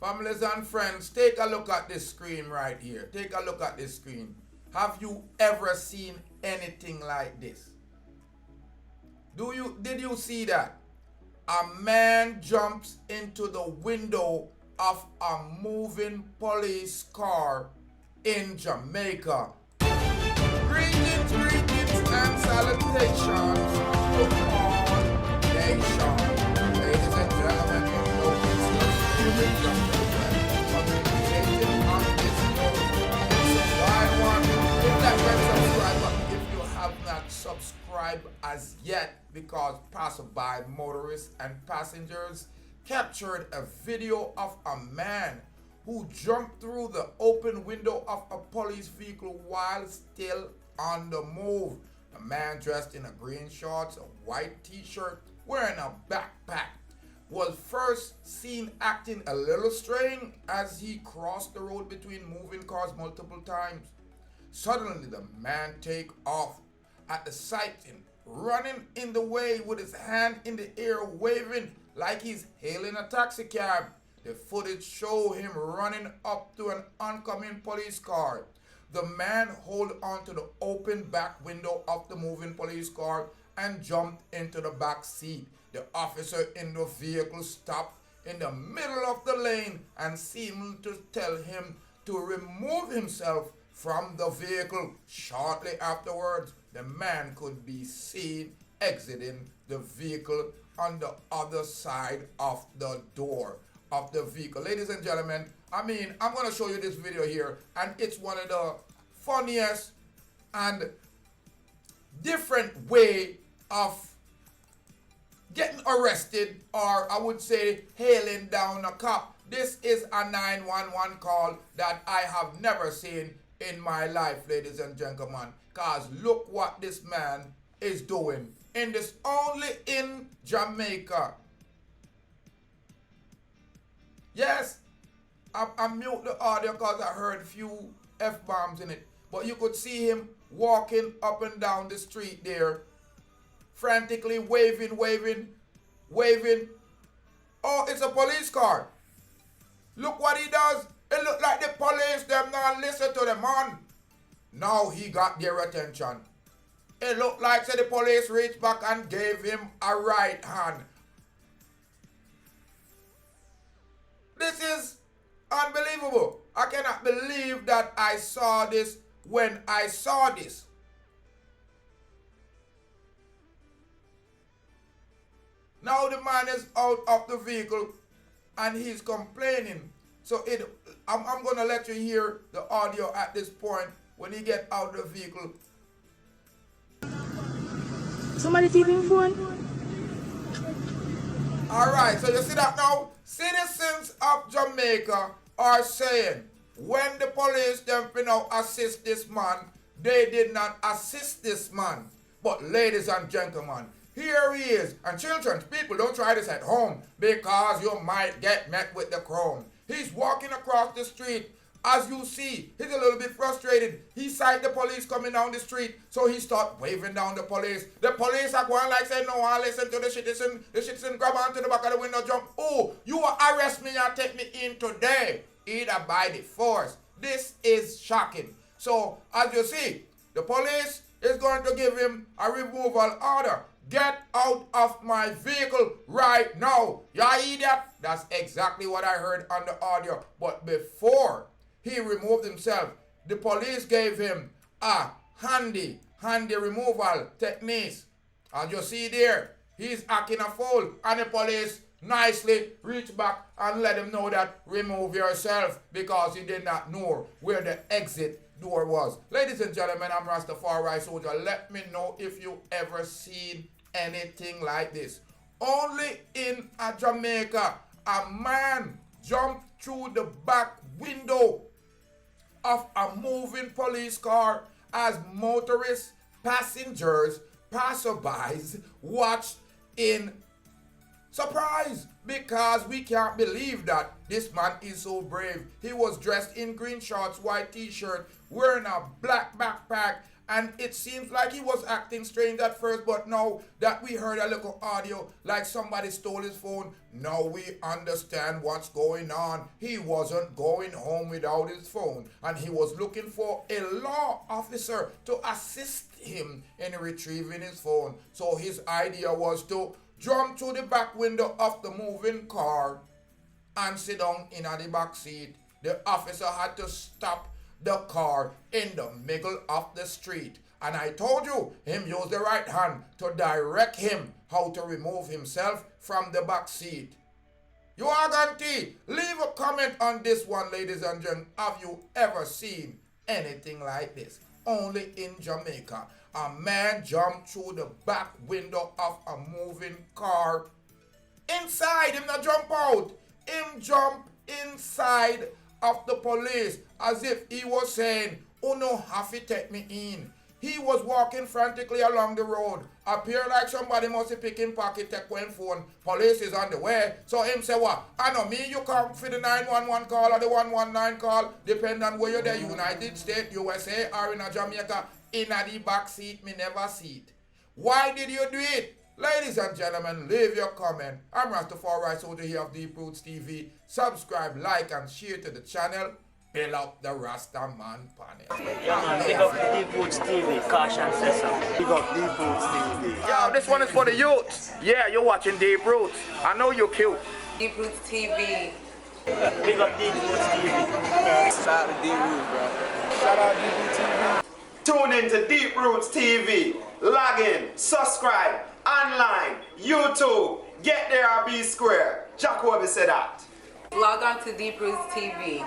Families and friends, take a look at this screen right here. Take a look at this screen. Have you ever seen anything like this? Did you see that? A man jumps into the window of a moving police car in Jamaica. Greetings, greetings, and salutations to all nations. Ladies and gentlemen, you know it's the spirit of the man communicating on this note. So why one? Hit that red subscribe button if you have not subscribed as yet, because passerby, motorists, and passengers captured a video of a man who jumped through the open window of a police vehicle while still on the move. The man, dressed in a green shorts, a white t-shirt, wearing a backpack, was first seen acting a little strange as he crossed the road between moving cars multiple times. Suddenly, the man take off at the sighting, running in the way with his hand in the air, waving like he's hailing a taxi cab. The footage show him running up to an oncoming police car. The man hold onto the open back window of the moving police car and jumped into the back seat. The officer in the vehicle stopped in the middle of the lane and seemed to tell him to remove himself from the vehicle. Shortly afterwards, the man could be seen exiting the vehicle on the other side of the door of the vehicle. Ladies and gentlemen, I'm going to show you this video here, and it's one of the funniest and different way of getting arrested, or I would say hailing down a cop. This is a 911 call that I have never seen in my life, ladies and gentlemen, because look what this man is doing in this, only in Jamaica. Yes, I mute the audio because I heard a few F-bombs in it, but you could see him walking up and down the street there, frantically waving. Oh, it's a police car. Look what he does. It look like the police, them not listen to the man. Now he got their attention. It looked like the police reached back and gave him a right hand. This is unbelievable. I cannot believe that I saw this when I saw this. Now the man is out of the vehicle and he's complaining. So I'm going to let you hear the audio at this point when he get out of the vehicle. Somebody taking phone? Alright, so you see that now? Citizens of Jamaica are saying when the police them assist this man, they did not assist this man. But ladies and gentlemen, here he is. And children, people, don't try this at home because you might get met with the chrome. He's walking across the street. As you see, he's a little bit frustrated. He sight the police coming down the street, so he start waving down the police. The police are going like saying, no, I listen to the citizen. The citizen grab onto the back of the window, jump. Oh, you will arrest me and take me in today, either by the force. This is shocking. So, as you see, the police is going to give him a removal order. Get out of my vehicle right now. You idiot. That's exactly what I heard on the audio. But before he removed himself, the police gave him a handy removal techniques. As you see there, he's acting a fool, and the police nicely reached back and let him know that remove yourself because he did not know where the exit door was. Ladies and gentlemen, I'm Rastafari Soldier. Let me know if you ever seen anything like this. Only in Jamaica, a man jumped through the back window of a moving police car as motorists, passengers, passerbys watched in surprise, because we can't believe that this man is so brave. He was dressed in green shorts, white t-shirt, wearing a black backpack, And it seems like he was acting strange at first, but now that we heard a little audio like somebody stole his phone, now we understand what's going on. He wasn't going home without his phone, and he was looking for a law officer to assist him in retrieving his phone. So his idea was to jump through the back window of the moving car and sit down in the back seat. The officer had to stop the car in the middle of the street. And I told you, him use the right hand to direct him how to remove himself from the back seat. You are going to leave a comment on this one, ladies and gentlemen. Have you ever seen anything like this? Only in Jamaica. A man jumped through the back window of a moving car. Inside, him not jump out. Him jump inside of the police as if he was saying, "Oh no, have to take me in." He was walking frantically along the road. Appear like somebody must be picking pocket, take one phone. Police is on the way. So him say what? I know me, you come for the 911 call or the 119 call, depending on where you're there, United States, USA, or in a Jamaica. In the back seat, me never see it. Why did you do it? Ladies and gentlemen, leave your comment. I'm Rastafari, soldier here of Deep Roots TV. Subscribe, like, and share to the channel. Build up the Rasta Man panel. Yeah, man, big up Deep Roots TV, Caution says so. Big up Deep Roots TV. Yo, this one is for the youth. Yeah, you're watching Deep Roots. I know you're cute. Deep Roots TV. Big up Deep Roots TV. Shout out to Deep Roots, bro. Shout out Deep Roots TV. Tune in to Deep Roots TV. Log in, subscribe, online, YouTube. Get there or be square. Jacoby said that. Log on to Deep Roots TV.